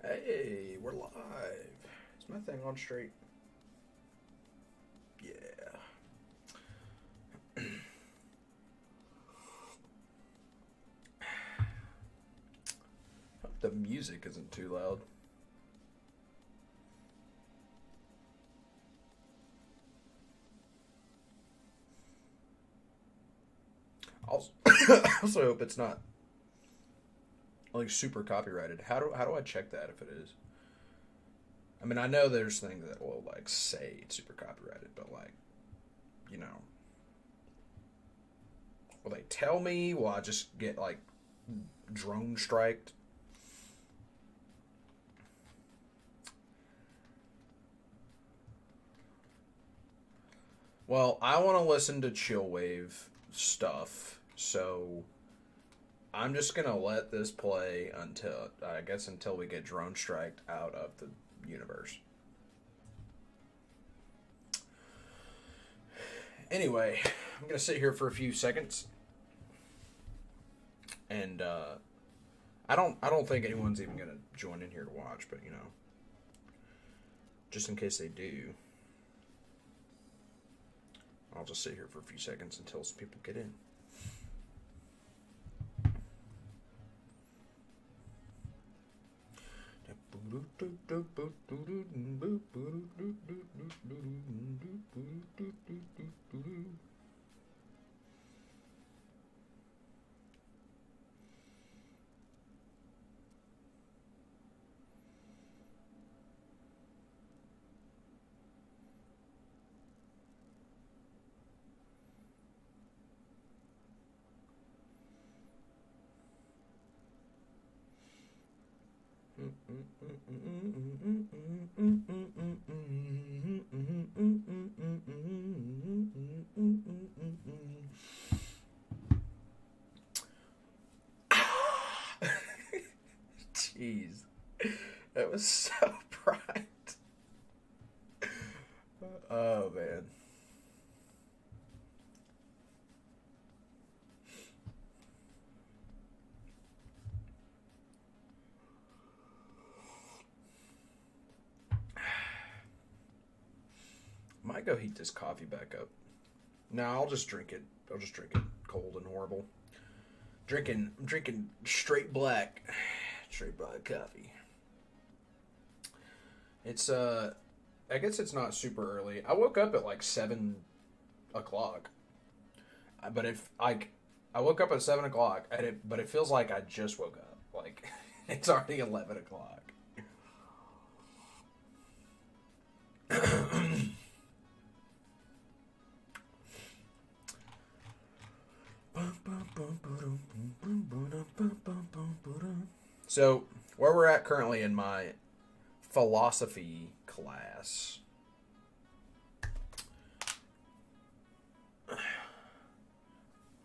Hey, we're live. Is my thing on straight? Yeah. Hope the music isn't too loud. Also, also hope it's not like super copyrighted. How do I check that if it is? I mean, I know there's things that will like say it's super copyrighted, but like, you know, will they tell me? Will I just get like drone striked? Well, I want to listen to chillwave stuff, so I'm just gonna let this play until I guess until we get drone striked out of the universe. Anyway, I'm gonna sit here for a few seconds, and I don't think anyone's even gonna join in here to watch, but you know, just in case they do, I'll just sit here for a few seconds until some people get in. Jeez, that was so bright. Oh man. Might go heat this coffee back up. No, I'll just drink it. I'll just drink it cold and horrible. I'm drinking straight black coffee. It's I guess it's not super early. I woke up at like 7 o'clock. But if like I woke up at 7 o'clock, but it feels like I just woke up. Like it's already 11 o'clock. So, where we're at currently in my philosophy class.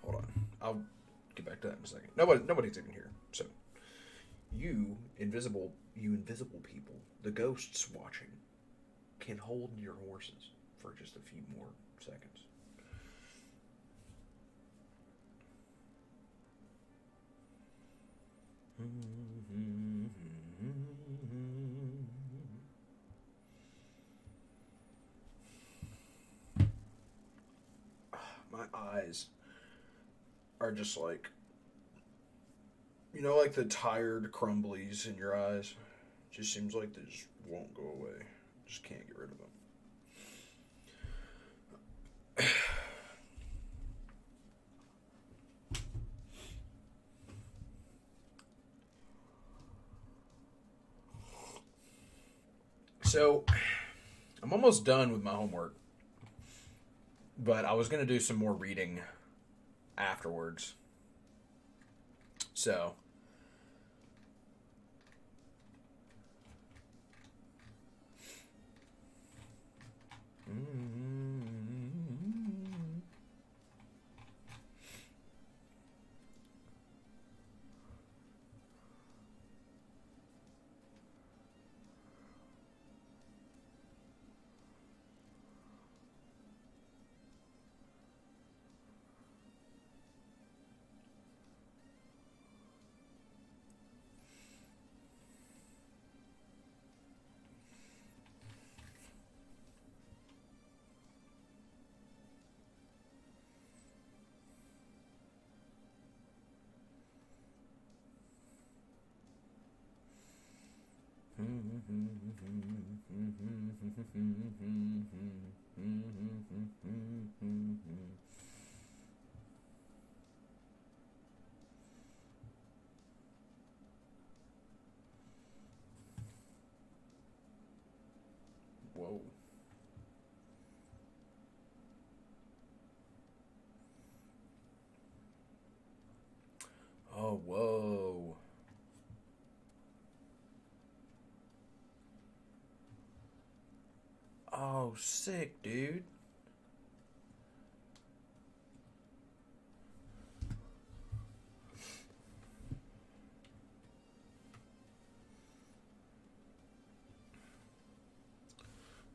Hold on. I'll get back to that in a second. Nobody's even here. So, you invisible people, the ghosts watching, can hold your horses for just a few more seconds. My eyes are just like, you know, like the tired crumblies in your eyes. Just seems like they just won't go away. Just can't get rid of them. So, I'm almost done with my homework, but I was going to do some more reading afterwards. So, Whoa. Oh, whoa. Oh, sick, dude.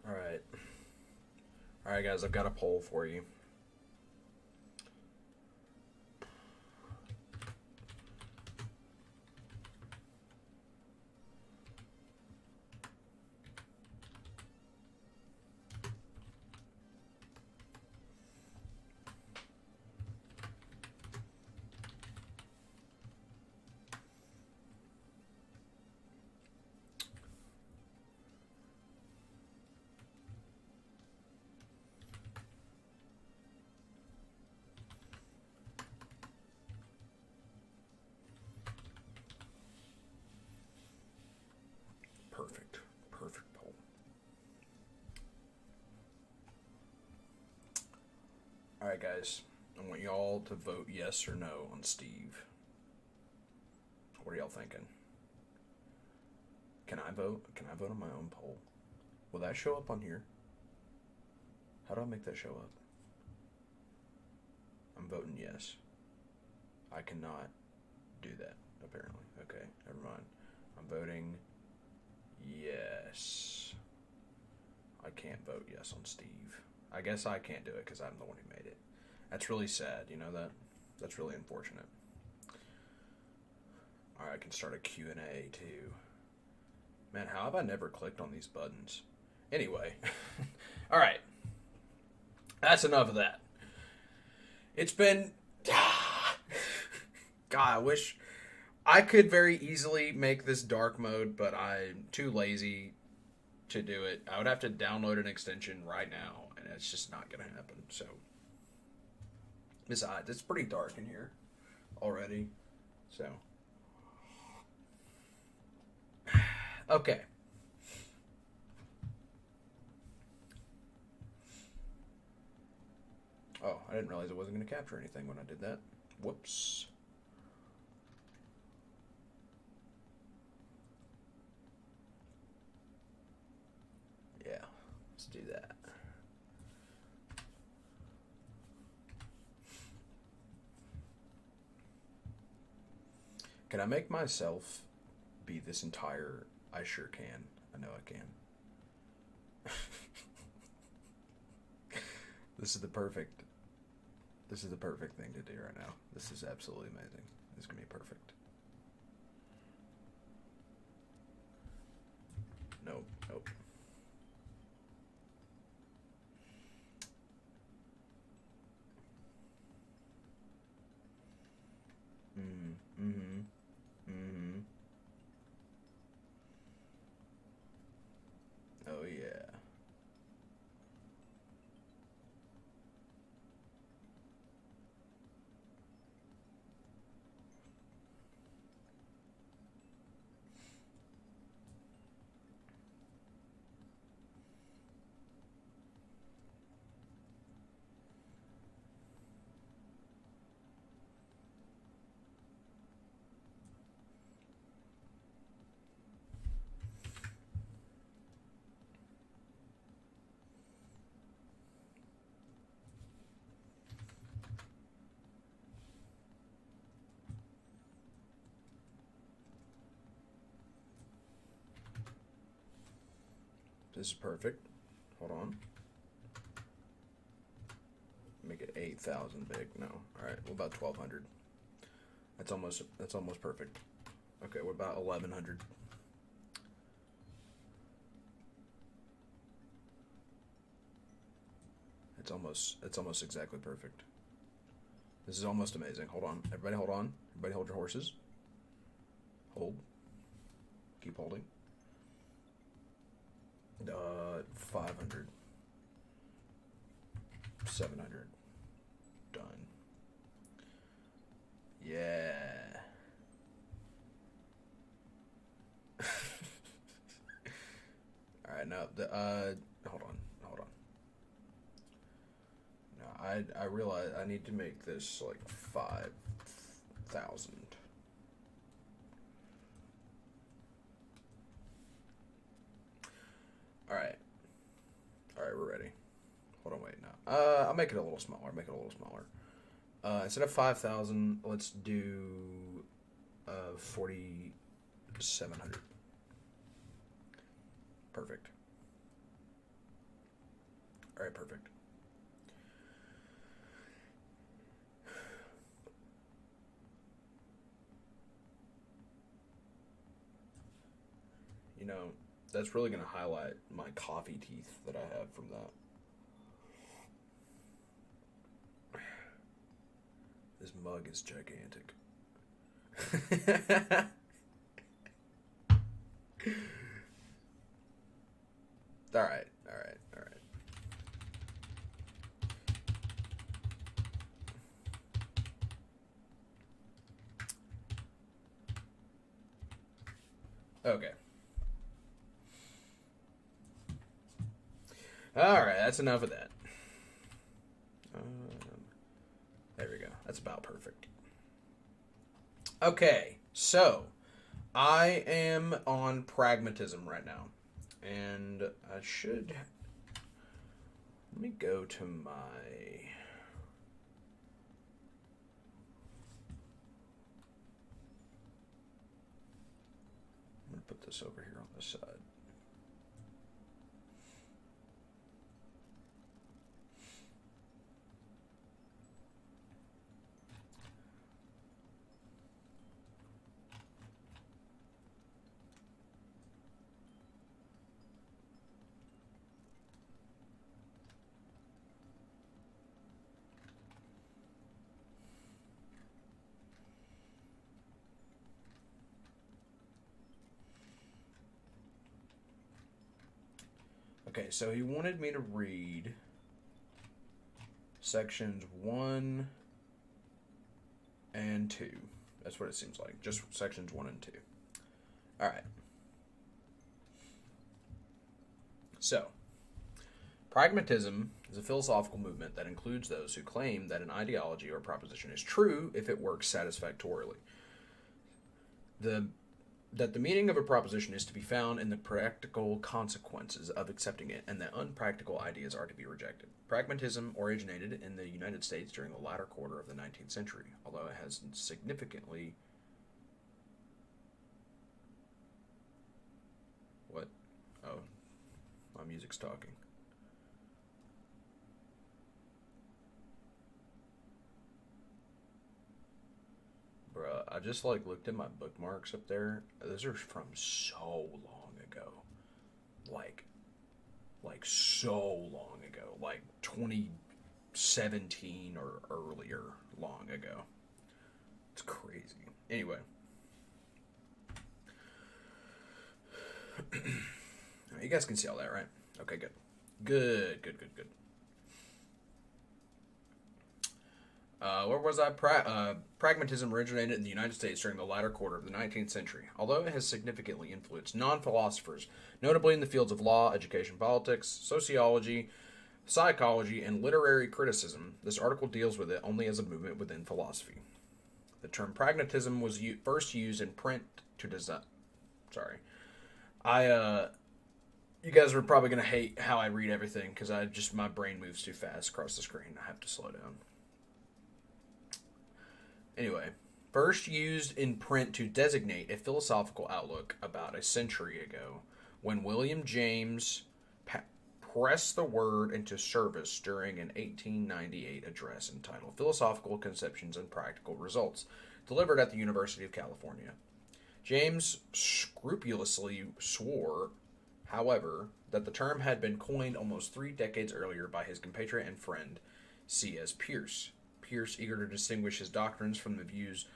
All right. All right, guys, I've got a poll for you. Perfect. Perfect poll. All right, guys. I want y'all to vote yes or no on Steve. What are y'all thinking? Can I vote? Can I vote on my own poll? Will that show up on here? How do I make that show up? I'm voting yes. I cannot do that, apparently. Okay, never mind. I'm voting yes. I can't vote yes on Steve. I guess I can't do it because I'm the one who made it. That's really sad, you know that? That's really unfortunate. Alright, I can start a Q&A too. Man, how have I never clicked on these buttons? Anyway. Alright. That's enough of that. It's been... God, I wish I could very easily make this dark mode, but I'm too lazy to do it. I would have to download an extension right now, and it's just not going to happen. So, besides, it's pretty dark in here already. So, okay. Oh, I didn't realize it wasn't going to capture anything when I did that. Whoops. Yeah, let's do that. Can I make myself be this entire... I sure can. I know I can. This is the perfect thing to do right now. This is absolutely amazing. This is going to be perfect. Nope. Oh, yeah. This is perfect. Hold on. Make it 8,000 big. No. All right. What about 1,200? That's almost perfect. Okay. What about 1,100? It's almost exactly perfect. This is almost amazing. Hold on. Everybody hold on. Everybody hold your horses. Hold. Keep holding. 500. 700. Done. Yeah. All right, now hold on. No, I realize I need to make this like 5,000. All right. All right, we're ready. Hold on, wait, no. I'll make it a little smaller. Instead of 5,000, let's do 4,700. Perfect. All right, perfect. You know, that's really going to highlight my coffee teeth that I have from that. This mug is gigantic. All right. Okay. All right, that's enough of that. There we go. That's about perfect. Okay, so I am on pragmatism right now, and I should. Let me go to my. I'm going to put this over here on this side. Okay, so he wanted me to read sections 1 and 2. That's what it seems like. Just sections 1 and 2. All right. So, pragmatism is a philosophical movement that includes those who claim that an ideology or proposition is true if it works satisfactorily. That the meaning of a proposition is to be found in the practical consequences of accepting it, and that unpractical ideas are to be rejected. Pragmatism originated in the United States during the latter quarter of the 19th century, although it has significantly... What? Oh, my music's talking. Bruh, I just looked at my bookmarks up there. Those are from so long ago. Like so long ago. Like 2017 or earlier long ago. It's crazy. Anyway. You guys can see all that, right? Okay, good. Good. Where was I? Pragmatism originated in the United States during the latter quarter of the 19th century, although it has significantly influenced non-philosophers, notably in the fields of law, education, politics, sociology, psychology, and literary criticism. This article deals with it only as a movement within philosophy. The term pragmatism was first used in print to design... Sorry. You guys are probably going to hate how I read everything, because my brain moves too fast across the screen. I have to slow down. Anyway, first used in print to designate a philosophical outlook about a century ago, when William James pressed the word into service during an 1898 address entitled Philosophical Conceptions and Practical Results, delivered at the University of California. James scrupulously swore, however, that the term had been coined almost 3 decades earlier by his compatriot and friend, C.S. Pierce. Pierce, eager to distinguish his doctrines from the views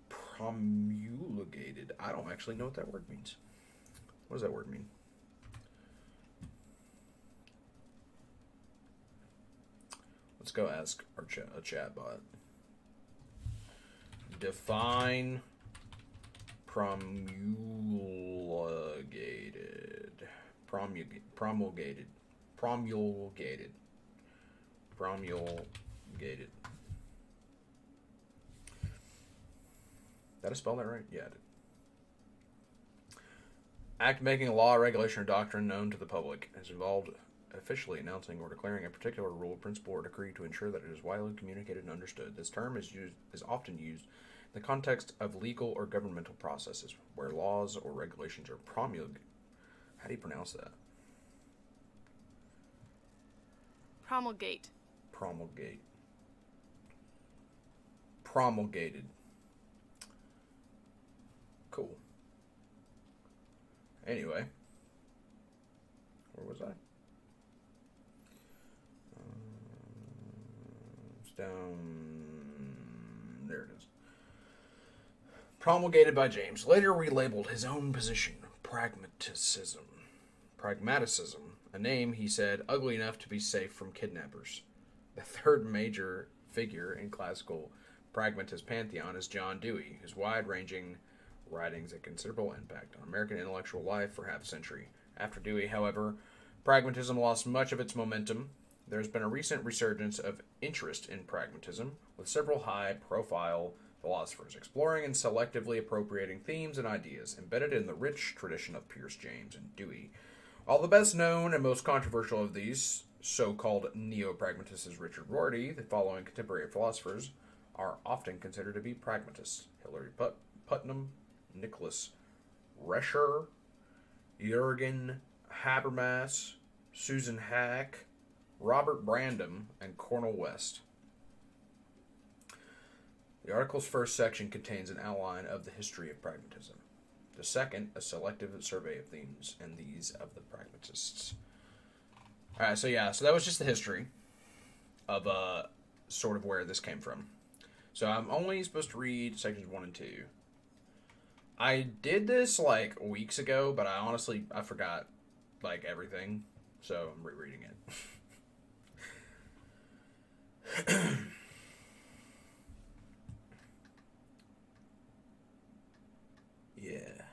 promulgated. I don't actually know what that word means. What does that word mean? Let's go ask our a chat bot. Define promulgated. Promulgated. Promulgated. Promulgated. Did I spell that right? Yeah, I did. Act making a law, regulation, or doctrine known to the public is involved officially announcing or declaring a particular rule, principle, or decree to ensure that it is widely communicated and understood. This term is often used in the context of legal or governmental processes where laws or regulations are promulgated. How do you pronounce that? Promulgate. Promulgate. Promulgated. Cool. Anyway, where was I? It's down. There it is. Promulgated by James, later relabeled his own position, pragmatism, a name, he said, ugly enough to be safe from kidnappers. The third major figure in classical pragmatist pantheon is John Dewey, whose wide-ranging writings had considerable impact on American intellectual life for half a century. After Dewey, however, pragmatism lost much of its momentum. There has been a recent resurgence of interest in pragmatism, with several high-profile philosophers exploring and selectively appropriating themes and ideas embedded in the rich tradition of Pierce, James, and Dewey. While the best known and most controversial of these so-called neo-pragmatists is Richard Rorty, the following contemporary philosophers are often considered to be pragmatists: Hilary Putnam, Nicholas Rescher, Jürgen Habermas, Susan Hack, Robert Brandom, and Cornel West. The article's first section contains an outline of the history of pragmatism. The second, a selective survey of themes and these of the pragmatists. Alright, so that was just the history of sort of where this came from. So I'm only supposed to read sections 1 and 2. I did this like weeks ago, but I forgot like everything, so I'm rereading it. Yeah.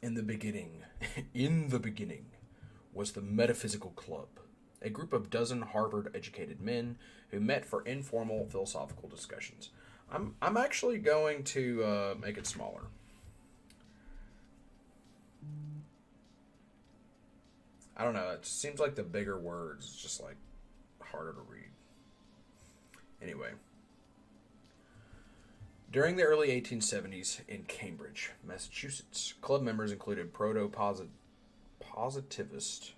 In the beginning was the Metaphysical Club, a group of dozen Harvard-educated men who met for informal philosophical discussions. I'm actually going to make it smaller. I don't know. It seems like the bigger words is just like harder to read. Anyway. During the early 1870s in Cambridge, Massachusetts, club members included positivist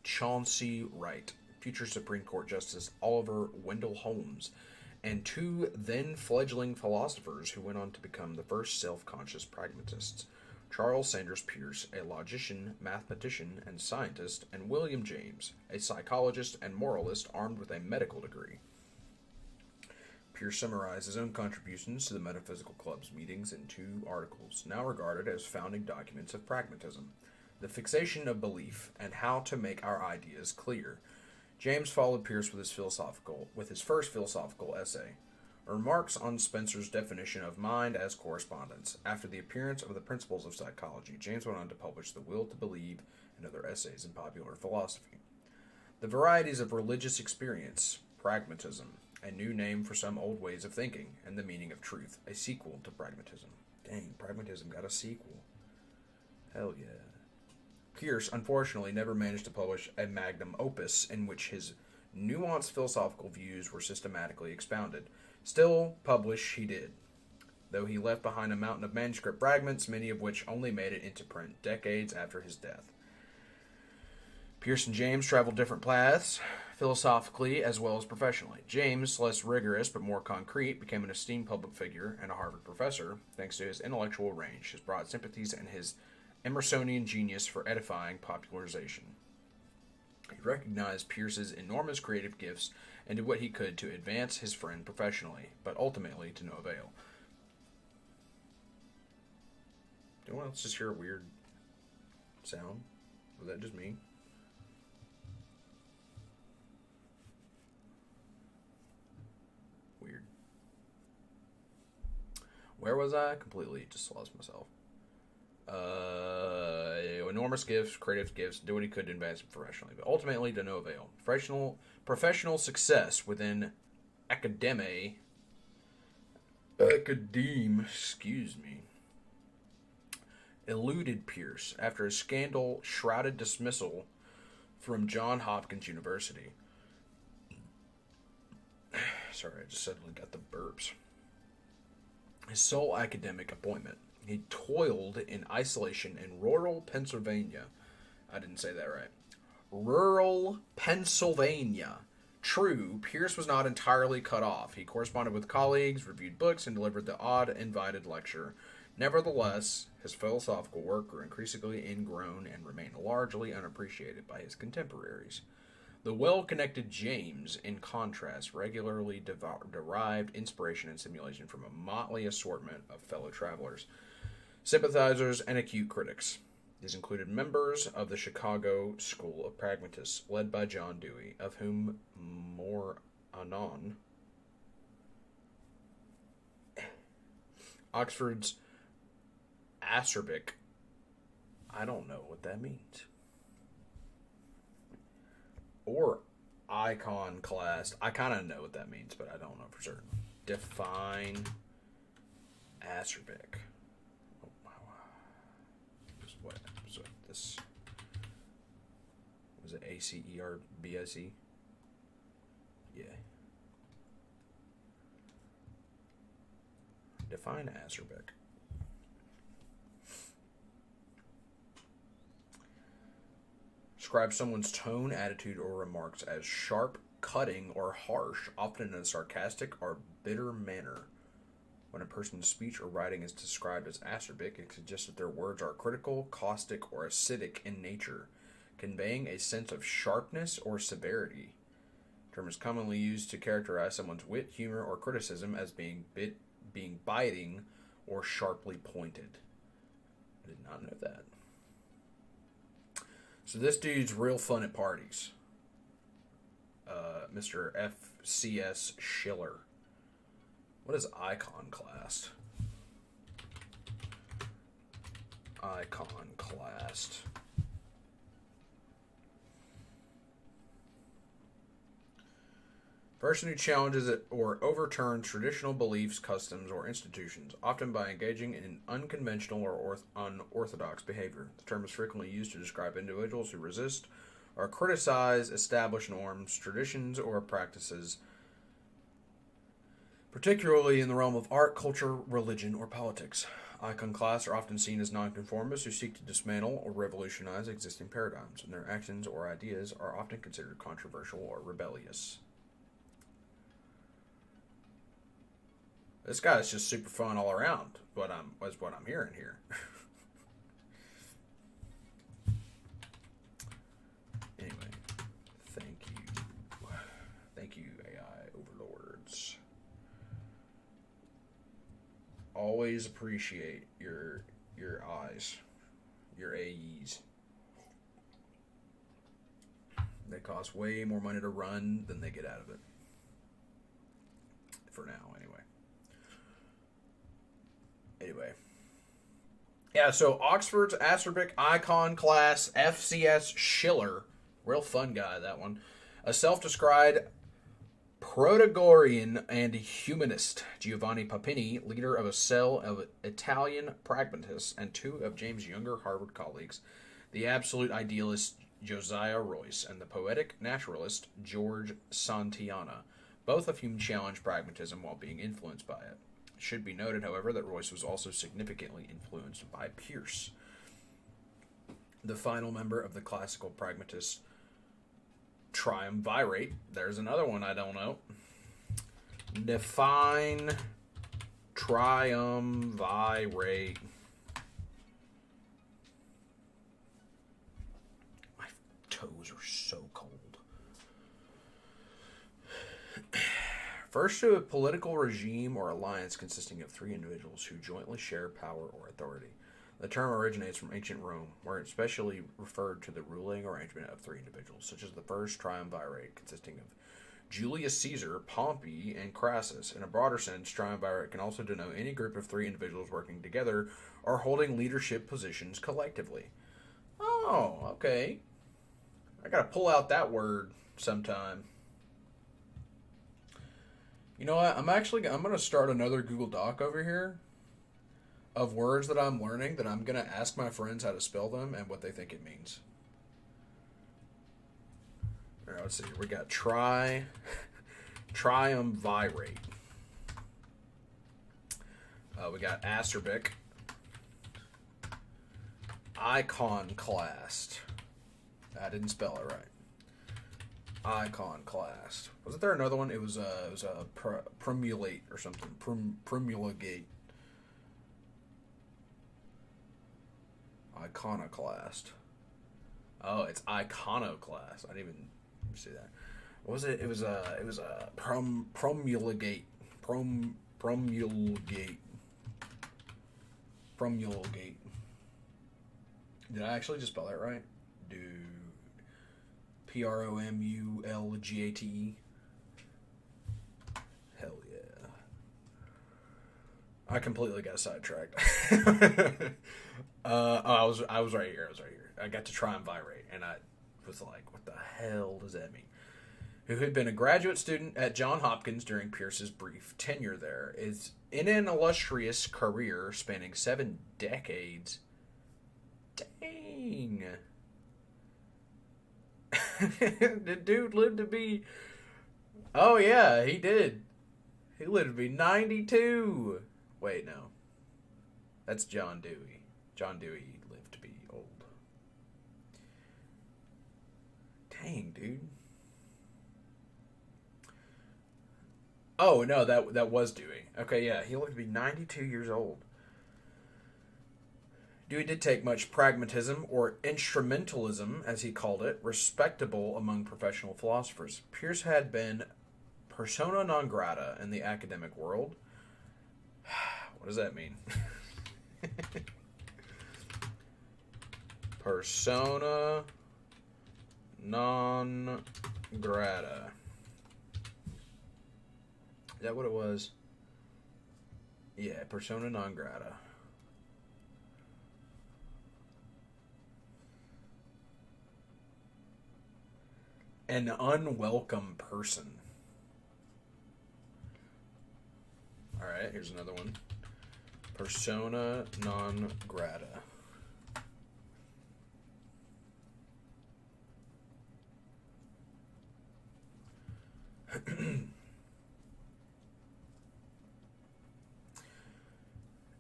Chauncey Wright, future Supreme Court Justice Oliver Wendell Holmes, and two then fledgling philosophers who went on to become the first self-conscious pragmatists: Charles Sanders Peirce, a logician, mathematician, and scientist, and William James, a psychologist and moralist armed with a medical degree. Peirce summarized his own contributions to the Metaphysical Club's meetings in two articles, now regarded as founding documents of pragmatism: The Fixation of Belief and How to Make Our Ideas Clear. James followed Peirce with his first philosophical essay, Remarks on Spencer's Definition of Mind as Correspondence. After the appearance of the Principles of Psychology, James went on to publish The Will to Believe and other essays in popular philosophy. The Varieties of Religious Experience, Pragmatism, a new name for some old ways of thinking, and the Meaning of Truth, a sequel to pragmatism. Dang, pragmatism got a sequel. Hell yeah. Peirce, unfortunately, never managed to publish a magnum opus in which his nuanced philosophical views were systematically expounded. Still, publish he did, though he left behind a mountain of manuscript fragments, many of which only made it into print decades after his death. Peirce and James traveled different paths, philosophically as well as professionally. James, less rigorous but more concrete, became an esteemed public figure and a Harvard professor, thanks to his intellectual range, his broad sympathies, and his Emersonian genius for edifying popularization. He recognized Peirce's enormous creative gifts and did what he could to advance his friend professionally, but ultimately to no avail. anyone else just hear a weird sound? Was that just me? Weird. Where was I? Completely just lost myself. Enormous gifts, creative gifts, do what he could to advance professionally, but ultimately to no avail. Professional success within academe, eluded Pierce after a scandal-shrouded dismissal from Johns Hopkins University. Sorry, I just suddenly got the burps. His sole academic appointment. He toiled in isolation in rural Pennsylvania. I didn't say that right. Rural Pennsylvania. True, Pierce was not entirely cut off. He corresponded with colleagues, reviewed books, and delivered the odd invited lecture. Nevertheless, his philosophical work grew increasingly ingrown and remained largely unappreciated by his contemporaries. The well-connected James, in contrast, regularly derived inspiration and stimulation from a motley assortment of fellow travelers, sympathizers, and acute critics. These included members of the Chicago School of Pragmatists, led by John Dewey, of whom more anon. Oxford's acerbic. I don't know what that means. Or iconoclast. I kind of know what that means, but I don't know for certain. Define acerbic. Oh, wow. What? So this was it ACERBIC? Yeah. Define acerbic. Describe someone's tone, attitude, or remarks as sharp, cutting, or harsh, often in a sarcastic or bitter manner. When a person's speech or writing is described as acerbic, it suggests that their words are critical, caustic, or acidic in nature, conveying a sense of sharpness or severity. The term is commonly used to characterize someone's wit, humor, or criticism as being biting or sharply pointed. I did not know that. So this dude's real fun at parties. Mr. F.C.S. Schiller. What is iconoclast? Iconoclast. Person who challenges it or overturns traditional beliefs, customs, or institutions, often by engaging in unconventional or unorthodox behavior. The term is frequently used to describe individuals who resist or criticize established norms, traditions, or practices, particularly in the realm of art, culture, religion, or politics. Iconoclasts are often seen as nonconformists who seek to dismantle or revolutionize existing paradigms, and their actions or ideas are often considered controversial or rebellious. This guy's just super fun all around. What I'm hearing here. Anyway, thank you, AI overlords. Always appreciate your eyes, your AEs. They cost way more money to run than they get out of it. For now, anyway. Yeah, so Oxford's acerbic iconoclast F.C.S. Schiller, real fun guy, that one, a self-described Protagorean and humanist. Giovanni Papini, leader of a cell of Italian pragmatists, and two of James' younger Harvard colleagues, the absolute idealist Josiah Royce and the poetic naturalist George Santayana, both of whom challenged pragmatism while being influenced by it. It should be noted, however, that Royce was also significantly influenced by Pierce, the final member of the classical pragmatist triumvirate. There's another one I don't know. Define triumvirate. My toes are so cold. First to a political regime or alliance consisting of three individuals who jointly share power or authority. The term originates from ancient Rome, where it specially referred to the ruling arrangement of three individuals, such as the first triumvirate, consisting of Julius Caesar, Pompey, and Crassus. In a broader sense, triumvirate can also denote any group of three individuals working together or holding leadership positions collectively. Oh, okay. I gotta pull out that word sometime. You know what? I'm gonna start another Google Doc over here of words that I'm learning that I'm gonna ask my friends how to spell them and what they think it means. All right, let's see. We got triumvirate. We got acerbic. Iconoclast. I didn't spell it right. Iconoclast. Wasn't there another one? It was a promulgate or something. Promulgate. Iconoclast. Oh, it's iconoclast. I didn't even see that. What was it? It was a promulgate. Promulgate. Promulgate. Did I actually just spell that right? Dude. Promulgate. Hell yeah. I completely got sidetracked. I was right here. I got to triumvirate, and I was like, what the hell does that mean? Who had been a graduate student at Johns Hopkins during Pierce's brief tenure there, is in an illustrious career spanning 7 decades. Dang. The dude lived to be... Oh, yeah, he did. He lived to be 92. Wait, no. That's John Dewey. John Dewey lived to be old. Dang, dude. Oh, no, that was Dewey. Okay, yeah, he lived to be 92 years old. Dewey did take much pragmatism, or instrumentalism, as he called it, respectable among professional philosophers. Pierce had been persona non grata in the academic world. What does that mean? Persona non grata. Is that what it was? Yeah, persona non grata. An unwelcome person. Alright, here's another one. Persona non grata.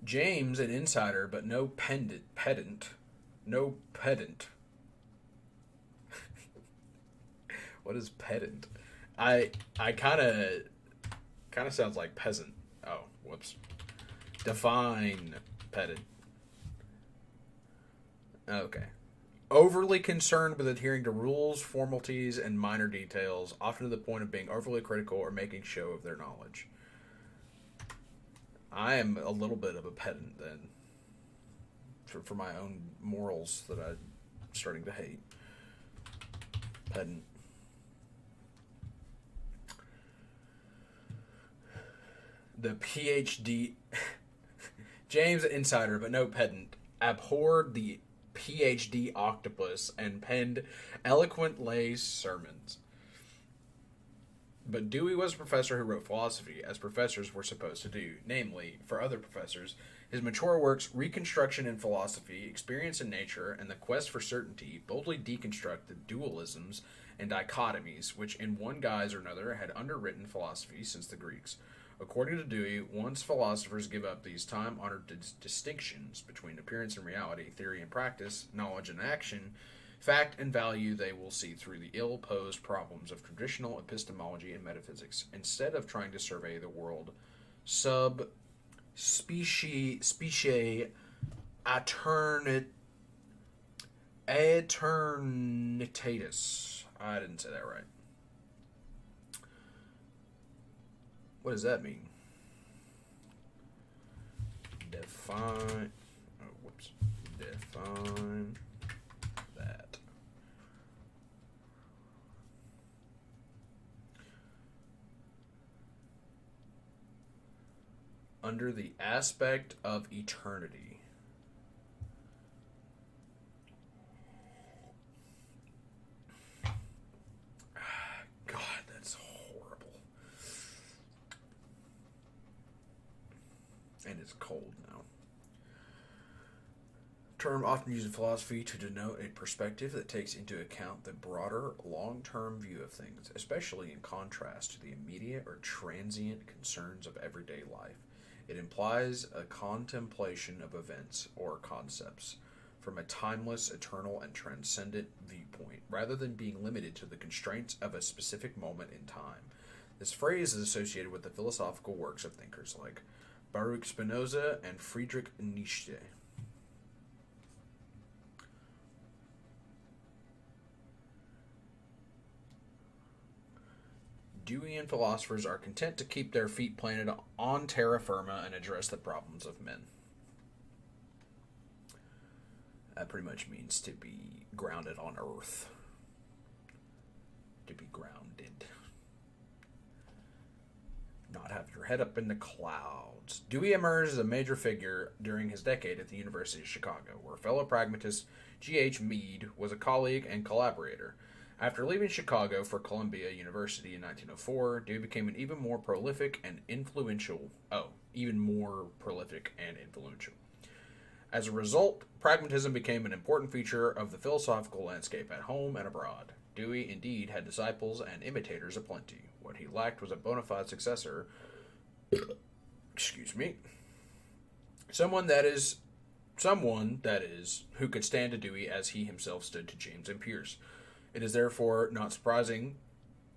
James, an insider, but no pedant. No pedant. What is pedant? I kind of sounds like peasant. Oh, whoops. Define pedant. Okay. Overly concerned with adhering to rules, formalities, and minor details, often to the point of being overly critical or making show of their knowledge. I am a little bit of a pedant then, for my own morals that I'm starting to hate. Pedant. The PhD... James, insider, but no pedant, abhorred the PhD octopus and penned eloquent lay sermons. But Dewey was a professor who wrote philosophy, as professors were supposed to do. Namely, for other professors, his mature works, Reconstruction in Philosophy, Experience in Nature, and The Quest for Certainty, boldly deconstruct the dualisms and dichotomies which, in one guise or another, had underwritten philosophy since the Greeks. According to Dewey, once philosophers give up these time-honored distinctions between appearance and reality, theory and practice, knowledge and action, fact and value, they will see through the ill-posed problems of traditional epistemology and metaphysics, instead of trying to survey the world sub specie aeternitatis. I didn't say that right. What does that mean? Define. Oh, whoops. Define that. Under the aspect of eternity. God, that's horrible. And it's cold now. Term often used in philosophy to denote a perspective that takes into account the broader, long-term view of things, especially in contrast to the immediate or transient concerns of everyday life. It implies a contemplation of events or concepts from a timeless, eternal, and transcendent viewpoint, rather than being limited to the constraints of a specific moment in time. This phrase is associated with the philosophical works of thinkers like Baruch Spinoza and Friedrich Nietzsche. Deweyan philosophers are content to keep their feet planted on terra firma and address the problems of men. That pretty much means to be grounded on earth. To be grounded. Not have your head up in the clouds. Dewey emerged as a major figure during his decade at the University of Chicago, where fellow pragmatist G.H. Mead was a colleague and collaborator. After leaving Chicago for Columbia University in 1904, Dewey became an even more prolific and influential. As a result, pragmatism became an important feature of the philosophical landscape at home and abroad. Dewey indeed had disciples and imitators aplenty. What he lacked was a bona fide successor. Someone that is, who could stand to Dewey as he himself stood to James and Pierce. It is therefore not surprising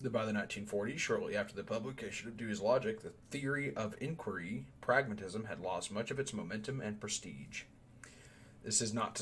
that by the 1940s, shortly after the publication of Dewey's Logic, the theory of inquiry, pragmatism, had lost much of its momentum and prestige. This is not to